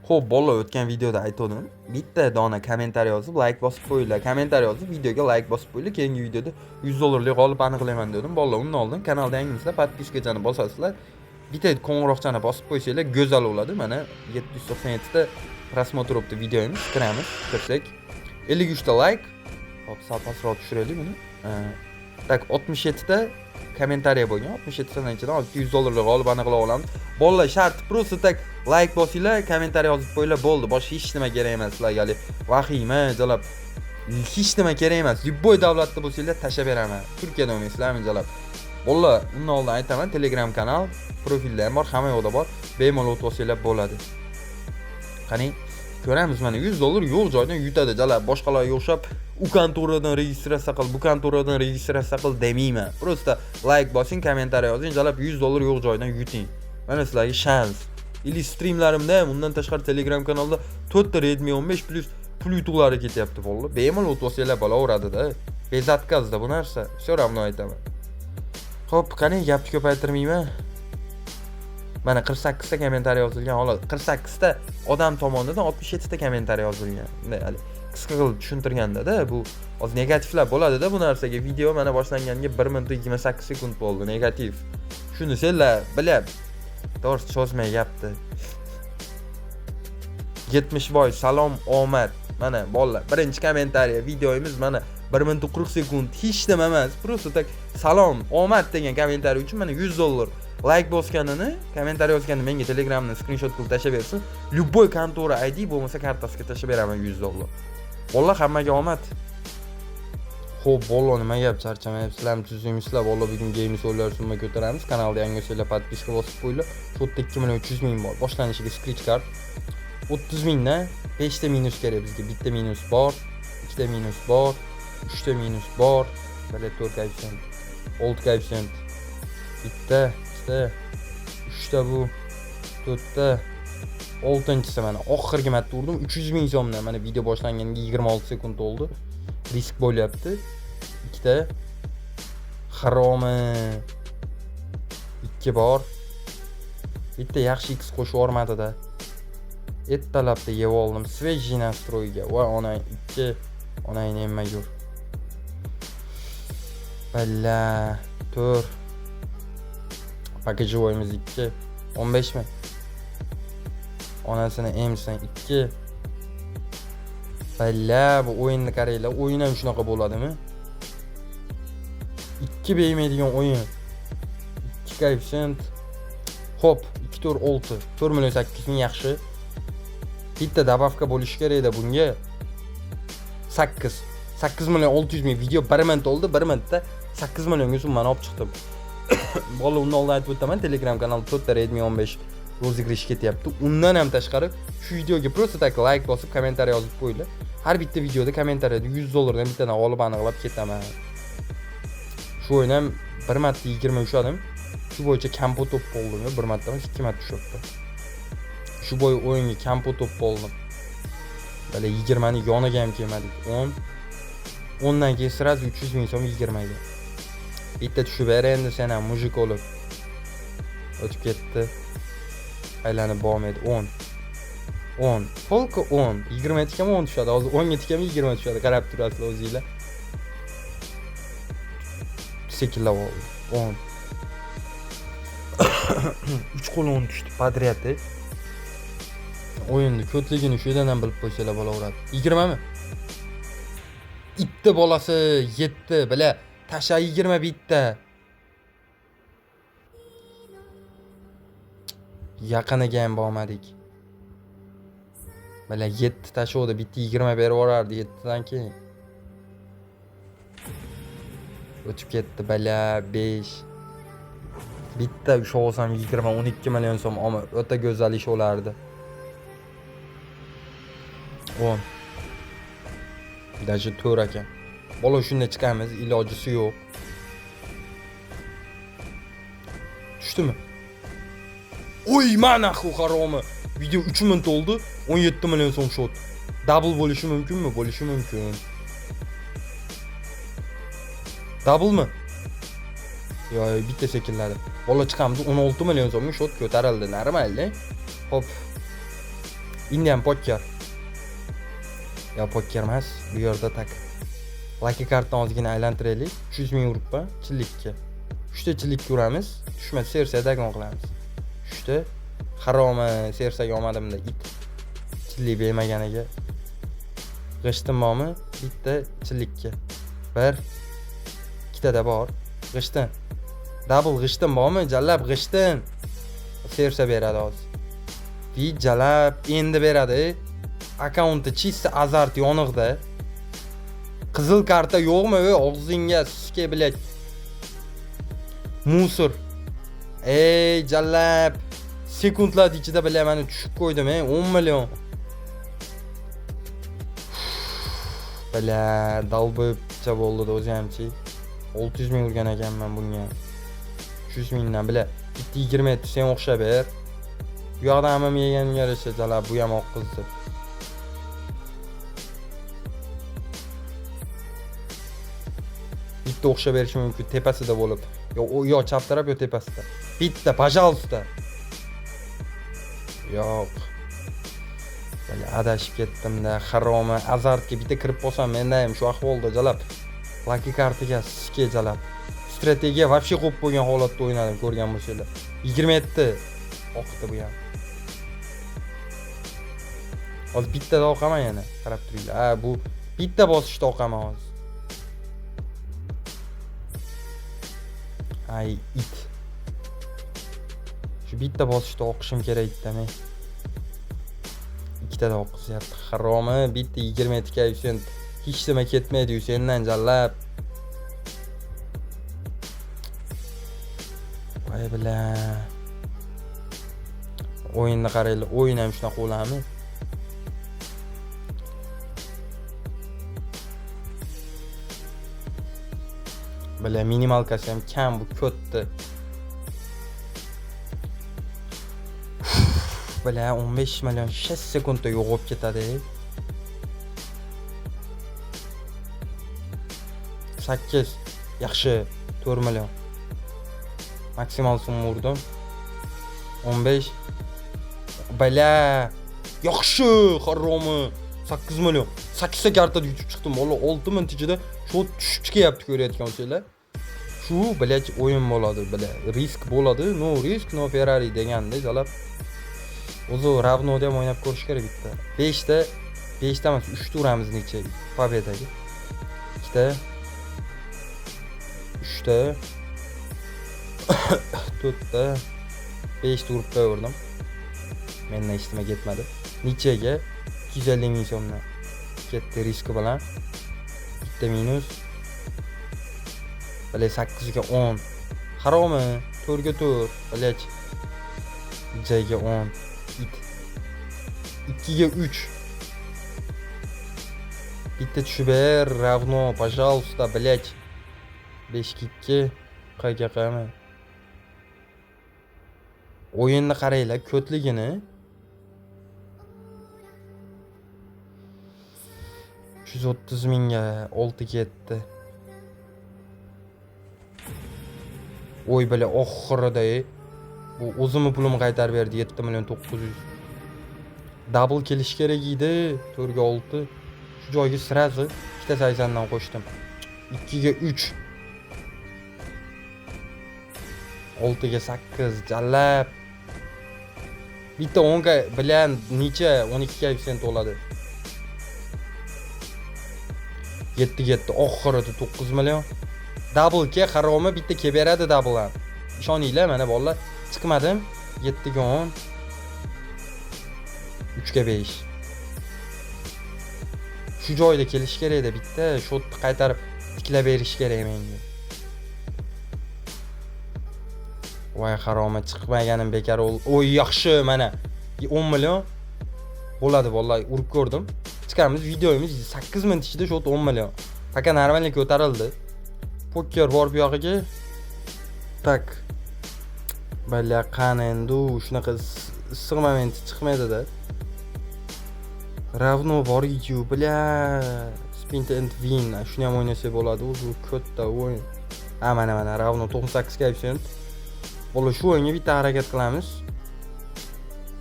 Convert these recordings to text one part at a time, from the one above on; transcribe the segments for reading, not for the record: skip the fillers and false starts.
Xo'p, bolalar o'tgan videoda aytgandim. Bitta dona kommentariy yozib, like bosib qo'yinglar. Kommentariy yozib, videoga like bosib qo'yinglar. Keyingi videoda 100 dollarlik g'olib aniqlayman dedim. Bolalar, undan oldin kanalda yangimisizlar, podpiskachani bosasizlar. Bitta qo'ng'iroqchani bosib qo'ysanglar, go'zal bo'ladi. Mana 797 ta prosmotr o'pti videomiz. Kiramiz, kirsak 53 ta like. Hop, sal pastroq tushiraylik buni. Tak 67 ta kommentariy bo'lgan. 67 tadan ichidan 100 dollarlik g'olib aniqlab olamiz. Bolalar, shart просто tak like bosinglar, kommentariy yozib qo'yinglar, bo'ldi. Boshqa hech nima kerak emas sizlarga. Vahima jalab hech nima kerak emas. Любой davlatda bo'lsanglar tashlab beraman. Turkiyada bo'lmaysizlarmi jalab. Bolalar, undan oldin aytaman, Telegram kanal, profilda ham bor, hamma yoqda bor. Bemalol o'tib olsanglar bo'ladi. Qani, ko'ramiz, mana 100 dollar yo'q joydan yutadi jalab. Boshqalarga o'xshab u kontoradan registratsiya qil, bu kontoradan registratsiya qil demayman. Просто like bosing, kommentariy yozing, jalab 100 dollar yo'q joydan yuting. Mana sizlarga shans. Ili streamlarimda ham undan tashqari Telegram kanalda 4 ta Redmi 15 plus pul yutuqlari ketyapti bolalar. Bemalol o'tib olsanglar bo'laveradi-da. Bez откazda bu narsa. Всё равно aytaman. Xo'p, qani gapni ko'paytirmayman. Mana 48 ta kommentariy yozilgan, xolos. 48 ta odam tomonidan 67 ta kommentariy yozilgan. Bunday hali qisqa qilib tushuntirganda-da, bu hozir negativlar bo'ladi-da bu narsaga. Video mana boshlanganiga 1 minut 28 sekund bo'ldi, negativ. Shuni senlar bilib, to'g'ri cho'zmay gapni. 70 boy salom omad. Mana bolalar, birinchi kommentariy videomiz mana 1 minut 40 sekund, hech nima emas. Просто tak salom omad degan kommentariy uchun mana 100 dollar. Like bosganini, kommentariy yozganini menga Telegramdan screenshot qilib tashlab bersin. Любой kontora ID bo'lmasa kartasiga tashlab beraman 100 dollar. Bolalar, hammaga omad. Xo'p, bolalar, nima gap, charchamayapsizlarmi, tuzingmisizlar? Bolalar, bugun Games o'yinlar summa ko'taramiz. Kanalda yangi bo'lsanglar podpiska bosib qo'yinglar. Shotda 2 million 300 ming bor. Boshlanishiga scratch card 30 mingdan 5 ta minus kerak bizga. Bitta minus bor, 2 ta minus bor, 3 ta minus bor. Bale 4 koeffitsient, 6 koeffitsient. Bitta 3 ta bu, 4 ta, 6-si mana oxirgi marta urdim 300 ming so'mdan. Mana video boshlanganiga 26 sekund oldi. Risk bo'lyapti. Ikkita xaromi 2 bor. Bitta yaxshi X qo'shib yormadi-da. Ertalabda yeb oldim. Свежий настройga. Voy onang 2, onangni emmagur. Balla 4. Pakajvoyimiz 2, 15 mi? Onasini emsan 2. Balla, bu o'yinni qaranglar. O'yin ham shunaqa bo'ladimi? 2 bermaydigan o'yin. 2 koeffitsient. Hop, 2 4 6. 4 million 8 ming yaxshi. Bitta dabavka bo'lishi kerak-da bunga. 8. 8 million 600 ming video 1 minut oldi. 1 minutda 8 millionga summani olib chiqdim. Bola, undan oldin aytib o'taman, Telegram kanalda 4 ta Redmi 15 rozigrish ketyapti. Undan ham tashqari shu videoga просто tak like bosib, kommentariy yozib qo'yinglar. Har bitta videoda kommentariyada 100 dollardan bittadan g'olib aniqlab ketaman. Shu o'yin ham 1 marta 20 ushadim. Shu bo'yicha kampo top bo'ldim, 1 marta emas, 2 marta ushibdi. Shu bo'yi o'yinga kampo top bo'ldim. Bale 20 ni yoniga ham kelmadik. 10. 10dan keyin sraz 300 ming so'm 20 ga. Bitta tushib ber endi, sen ham mujik bo'lib. O'tib ketdi. Aylanib bormaydi. 10. 10. Polka 10. 20 tikam 10 tushadi. Hozir 10 ga tikam 20 tushadi. Qarab turasizlar o'zingizlar. Sekillab oldi. 10. 3 qo'l 10 tushdi podrad. O'yinni ko'tligini shu yerdan ham bilib qo'ysanglar bo'laveradi. 20 mi? Itta bolasi 7, bila. Tasha 20 bitta. Yaqiniga ham bormadik. Bala 7 tashuvdi, bitta 20 berib yuborardi 7 dan keyin. O'tib ketdi bala 5. Bitta usha olsam 20 12 million so'm, ammo o'ta go'zal ish bo'lardi. 10. Даже 4 ekan. Bola shunday chiqamiz, ilojisi yo'q. Tushdimi? Oy, mana xu haromi. Video 3 minut oldi, 17 million so'm shot. Double bo'lishi mumkinmi? Bo'lishi mumkin. Double mi? Yo'q, bitta sekilladi. Bola chiqamiz, 16 million so'mga shot ko'tarildi, normalda. Hop. Indian poker. Ya poker emas, bu yerda tak. Lucky kartdan ozgina aylantiraylik. 300 ming uribman chillikka. 3 ta chillikka uramiz. Tushmasa sersa dagon qilamiz. 3 ta haromi sersaga olmadimda it. Chillik bermaganiga. G'ishtim bormi? Bitta chillikka. 1 ikkita bor. G'ishtim. Double g'ishtim bormi? Jallab g'ishtim. Sersa beradi hozir. Vi jalab endi beradi. Akkauntda chista azart yoniqda. Qizil karta yo'qmi? Og'zingga suske bilak. Musor. Ey jallab. Sekundlar ichida bilamani tushib qo'ydim, 10 million. Bala dalbibcha bo'ldi o'zimchi. 600 ming urgan ekanman bunga. 300 mingdan bila. Bitta 20 sen o'xshab ber. Bu yoqdan hamma yeganiga yarasha jalab bu ham oq qizdi. Bitta o'xshab berish mumkin tepasida bo'lib. Yo chap taraf yo tepasida. Bitta, пожалуйста. Yo'q. Bala adashib ketdim-da, haromi azartga bitta kirib qolsam menda ham shu ahvolda jalab. Lucky kartiga siske jalab. Strategiya вообще qo'yib qo'ygan holatda o'ynadim, ko'rgan bo'lsanglar. 27 oqdi bu ham. Hozir bittada oqaman yana, qarab turinglar. Ha, bu bitta bosishda oqaman hozir. Ay it. Shu bitta bosishda o'qishim kerak ekan. Ikkita da o'qizyapti. Haromi bitta 27 koeffitsient hech nima ketmaydi-yu sendan jallab. Voy bilan. O'yinni qaranglar, o'yin ham shunaqa bo'ladimi? Bala minimalkasi ham kam bu ko'tdi. Bala 15 million 6 sekundda yo'qolib ketadi. 8 yaxshi 4 million. Maksimal summa urdim. 15 bala yaxshi haromi 8 million. 8 ta kartada yutib chiqdim. Valla 6 minut ichida shu tushib chiqyapti ko'rayotgan bo'lsanglar. Shu bilach o'yin bo'ladi, bila. Risk bo'ladi. No risk, no Ferrari deganda jalab. O'zi ravnoda ham o'ynab ko'rish kerak bitta. 5 ta emas, 3 ta uramiz necha pobedaga. 2 ta 3 ta 4 ta 5 ta urib qo'ydim. Mendan hech nima ketmadi. Nechaga 250 ming so'mdan ketdi riski bilan. Bitta minus. Bale 8 ga 10. Haromi 4 ga 4. Balach joyga 10. 2 ga 3. Bitta tushib ber, ravno, пожалуйста, блять. 5 ga 2. Qayga qama. O'yinni qaranglar, ko'tligini. 130 mingga 6 ketdi. Oy bala oxirida bu o'zimni pulimni qaytarib berdi 7 million 900. Double kelish kerak edi 4 ga 6. Shu joyga sirazi 280 dan qo'shdim. 2 ga 3. 6 ga 8 jallab. Bitta 10 ga bilan necha 12 koeffitsient bo'ladi. 7 ketdi oxirida 9 million. Double ke haromi bitta ke beradi double ham. Ishoninglar mana bolalar chiqmadim 7 ga 10 3 ga 5. Shu joyda kelish kerak edi bitta shotni qaytarib tiklab berish kerak menga. Voy haromi chiqmaganim bekor ol. O'y yaxshi mana 10 million bo'ladi vallahi urib ko'rdim. Chiqamiz videomiz 8 minut ichida shot 10 million. Faqat normalniy ko'tarildi. Poker bor bu yog'iga. Tak. Bala qani endi shunaqa issiq momenti chiqmaydi-da. Ravno bor edi-yu, bala. Spin and win. Shuni ham o'ynasa bo'ladi. O'zi katta o'yin. Ha mana ravno 98 koeffitsient. Bo'la shu o'yinga bitta harakat qilamiz.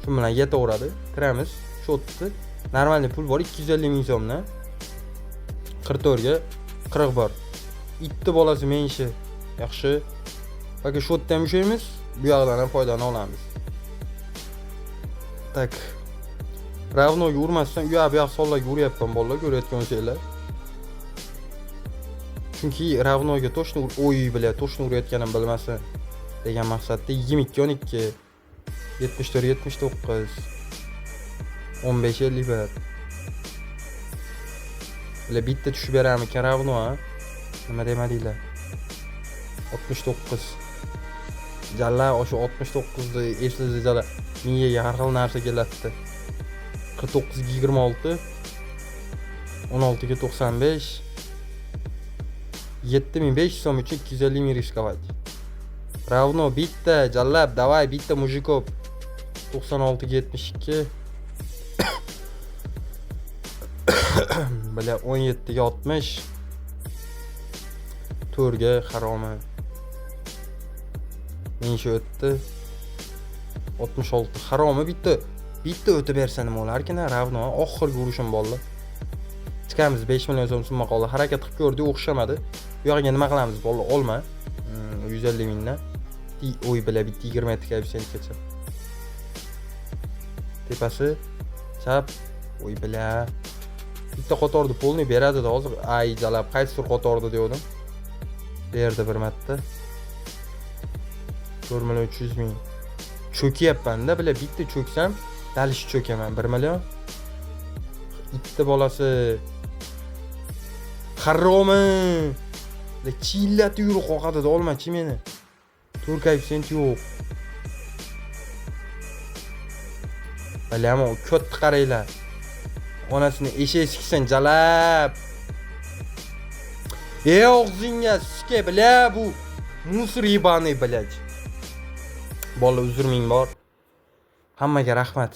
Shu bilan yetaveradi. Kiramiz. Shotdi. Normalniy pul bor 250 ming so'mdan. 44 ga 40 bor. Itti bolasi menshi. Yaxshi. Baka shotdan ushaymiz. Bu yoqdan ham foydalana olamiz. Tak. Ravnoga urmasdan u yoq sollarga uryapman bolalar, ko'rayotgan bo'lsanglar. Chunki Ravnoga to'shni o'y bilan to'shni urayotganim bilmasin degan maqsadda 22 12 74 79 15 51 Bile bitta tushib beramikan Ravno ha. Nima demadinglar? 69 Jalla o'sha 69 ni eslasanglar miyaga har xil narsa keladi. 49 ga 26 16 ga 95 7500 so'm uchun 250 ming riskovat. Ravno bitta jallab, davay bitta mujikov 96 ga 72 Bile 17 ga 60 4 ga haromi. Men shu o'tdi. 66 haromi bitta o'tib bersa nima bo'larkin Ravno oxirgi urishim bo'ldi. Chiqamiz 5 million so'm summa qoldi. Harakat qilib ko'rdik, o'xshamadi. Bu yoqqa nima qilamiz? Bo'ldi, olma. 150 mingdan. O'y bilan bitta 20 koeffitsiyentgacha. Tepasi chap o'y bilan bitta qatorda polni beradi hozir. Ay jalab qaysi qatorda degandim. Berdi bir marta. 4 million 300 ming. Cho'kyapman-da, bilan bitta cho'ksam, dalish cho'kaman 1 million. Bitta bolasi Haromi. Le chillati yurib qoqadi olmachi meni. 4 koeffitsient yo'q. Bilamo, ko'tni qaranglar. Onasini eshak siksan jalab. Og'zingga sike bila bu musor yebani bilaj. Bola uzr ming bor. Hammaga rahmat.